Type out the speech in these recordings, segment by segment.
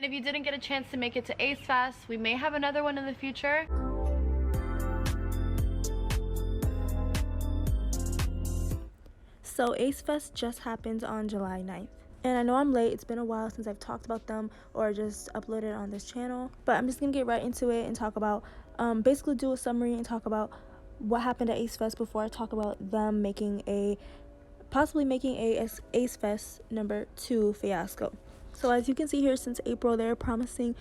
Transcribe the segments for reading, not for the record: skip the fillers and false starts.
And if you didn't get a chance to make it to AceFest, we may have another one in the future. So AceFest just happened on July 9th. And I know I'm late. It's been a while since I've talked about them or just uploaded on this channel. But I'm just going to get right into it and talk about, basically do a summary and talk about what happened at AceFest before I talk about them possibly making a AceFest number 2 fiasco. So as you can see here, since April, they're promising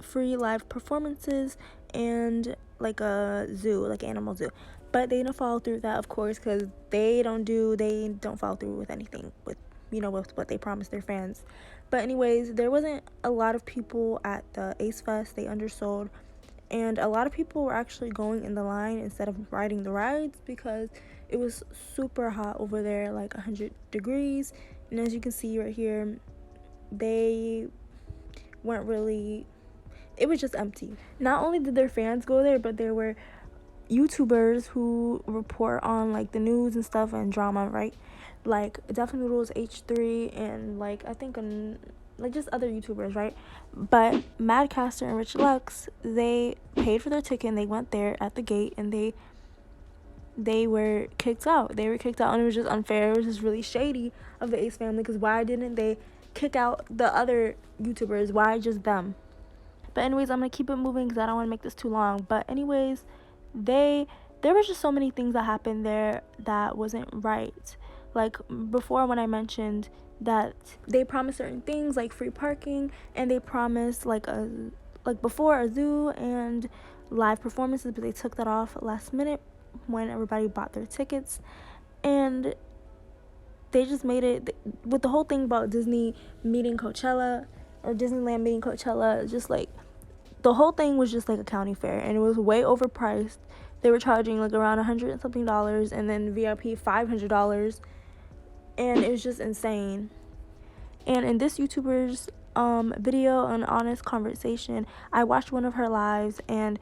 free live performances and like a zoo, like animal zoo. But they didn't follow through with that, of course, because they don't follow through with anything with what they promised their fans. But anyways, there wasn't a lot of people at the AceFest. They undersold, and a lot of people were actually going in the line instead of riding the rides because it was super hot over there, like 100 degrees. And as you can see right here, they weren't really, it was just empty. Not only did their fans go there, but there were YouTubers who report on like the news and stuff and drama, right? Like Definitely Noodles, H3, and like I think like just other YouTubers, right? But Madcaster and Rich Lux, they paid for their ticket and they went there at the gate, and they were kicked out. They were kicked out, and it was just unfair. It was just really shady of the Ace family, because why didn't they kick out the other YouTubers? Why just them? But anyways, I'm gonna keep it moving because I don't want to make this too long. But anyways, there was just so many things that happened there that wasn't right. Like before, when I mentioned that they promised certain things like free parking, and they promised like before a zoo and live performances, but they took that off last minute when everybody bought their tickets. And they just made it with the whole thing about Disney meeting Coachella, or Disneyland meeting Coachella, just like the whole thing was just like a county fair, and it was way overpriced. They were charging like around $100 and something, and then VIP $500, and it was just insane. And in this YouTuber's video, An Honest Conversation, I watched one of her lives, and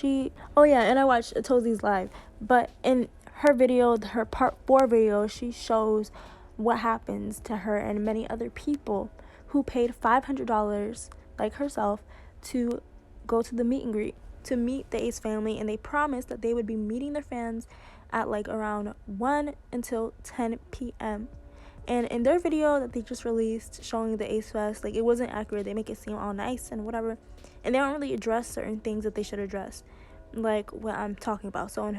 and I watched Tozi's live, but in her video, her part 4 video, she shows what happens to her and many other people who paid $500 like herself to go to the meet and greet, to meet the Ace family, and they promised that they would be meeting their fans at like around 1 until 10 p.m. And in their video that they just released showing the AceFest, like it wasn't accurate. They make it seem all nice and whatever, and they don't really address certain things that they should address, like what I'm talking about. So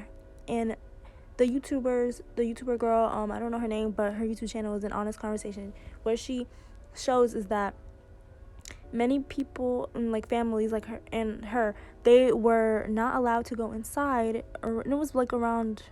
in the YouTuber girl, I don't know her name, but her YouTube channel is An Honest Conversation. What she shows is that many people and like families like her and her, they were not allowed to go inside, or it was like around,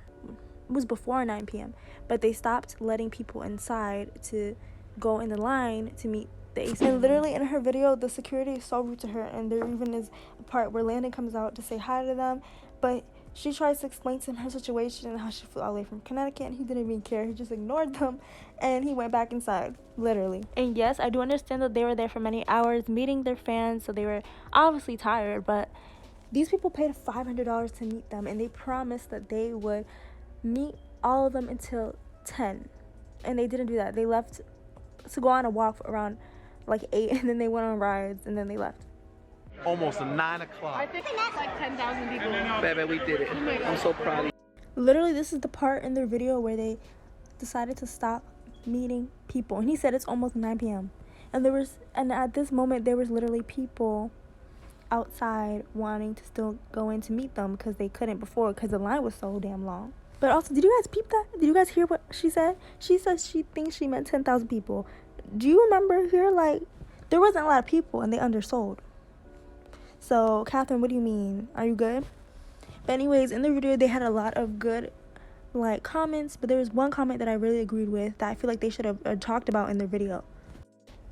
it was before 9 p.m. but they stopped letting people inside to go in the line to meet the Ace. And literally in her video, the security is so rude to her, and there even is a part where Landon comes out to say hi to them, but she tries to explain to him her situation and how she flew all the way from Connecticut, and he didn't even care. He just ignored them, and he went back inside, literally. And yes, I do understand that they were there for many hours meeting their fans, so they were obviously tired, but these people paid $500 to meet them, and they promised that they would meet all of them until 10, and they didn't do that. They left to go on a walk around like 8, and then they went on rides, and then they left. Almost 9 o'clock. I think it's like 10,000 people. Baby, we did it. I'm so proud of you. Literally, this is the part in their video where they decided to stop meeting people, and he said it's almost 9 p.m. and at this moment there was literally people outside wanting to still go in to meet them because they couldn't before because the line was so damn long. But also, did you guys peep that? Did you guys hear what she said? She said she thinks she meant 10,000 people. Do you remember here, like, there wasn't a lot of people and they undersold. So, Catherine, what do you mean? Are you good? But anyways, in the video, they had a lot of good, like, comments. But there was one comment that I really agreed with that I feel like they should have talked about in their video.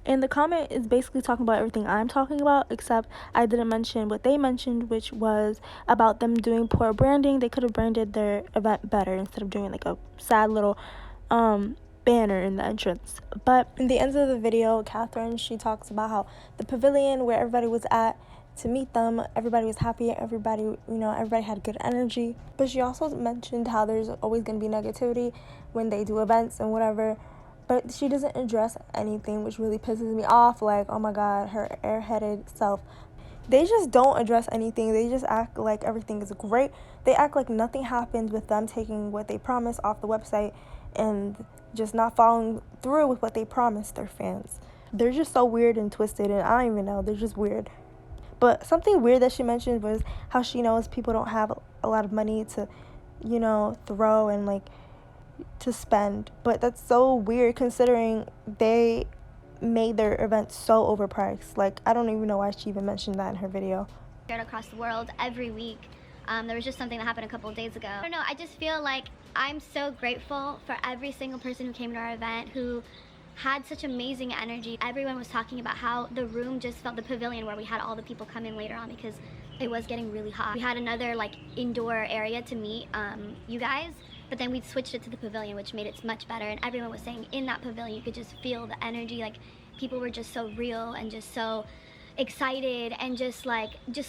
And the comment is basically talking about everything I'm talking about, except I didn't mention what they mentioned, which was about them doing poor branding. They could have branded their event better instead of doing, like, a sad little banner in the entrance. But in the end of the video, Catherine, she talks about how the pavilion where everybody was at to meet them, everybody was happy, everybody had good energy. But she also mentioned how there's always going to be negativity when they do events and whatever. But she doesn't address anything, which really pisses me off. Like, oh my god, her airheaded self. They just don't address anything. They just act like everything is great. They act like nothing happened with them taking what they promised off the website and just not following through with what they promised their fans. They're just so weird and twisted, and I don't even know. They're just weird. But something weird that she mentioned was how she knows people don't have a lot of money to, you know, throw and, like, to spend. But that's so weird considering they made their event so overpriced. Like, I don't even know why she even mentioned that in her video. Across the world every week. There was just something that happened a couple of days ago. I don't know, I just feel like I'm so grateful for every single person who came to our event, who had such amazing energy. Everyone was talking about how the room just felt, the pavilion where we had all the people come in later on, because it was getting really hot. We had another like indoor area to meet you guys, but then we switched it to the pavilion, which made it much better. And everyone was saying in that pavilion you could just feel the energy. Like, people were just so real and just so excited and just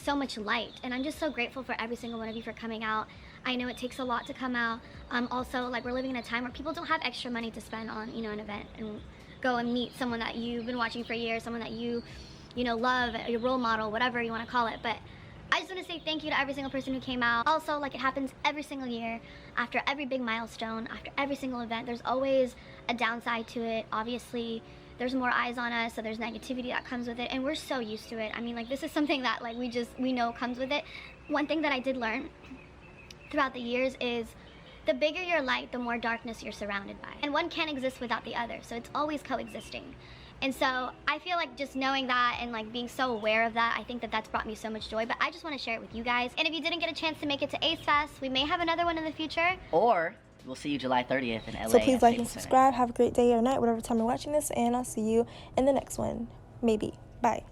so much light. And I'm just so grateful for every single one of you for coming out. I know it takes a lot to come out. Also, like, we're living in a time where people don't have extra money to spend on, you know, an event and go and meet someone that you've been watching for years, someone that you know, love, your role model, whatever you want to call it. But I just want to say thank you to every single person who came out. Also, like, it happens every single year, after every big milestone, after every single event, there's always a downside to it. Obviously, there's more eyes on us, so there's negativity that comes with it, and we're so used to it. I mean, like, this is something that, like, we know comes with it. One thing that I did learn throughout the years is the bigger your light, the more darkness you're surrounded by. And one can't exist without the other, so it's always coexisting. And so I feel like just knowing that and, like, being so aware of that, I think that that's brought me so much joy. But I just want to share it with you guys. And if you didn't get a chance to make it to AceFest, we may have another one in the future. Or we'll see you July 30th in LA. So please like and subscribe. Have a great day or night, whatever time you're watching this, and I'll see you in the next one. Maybe. Bye.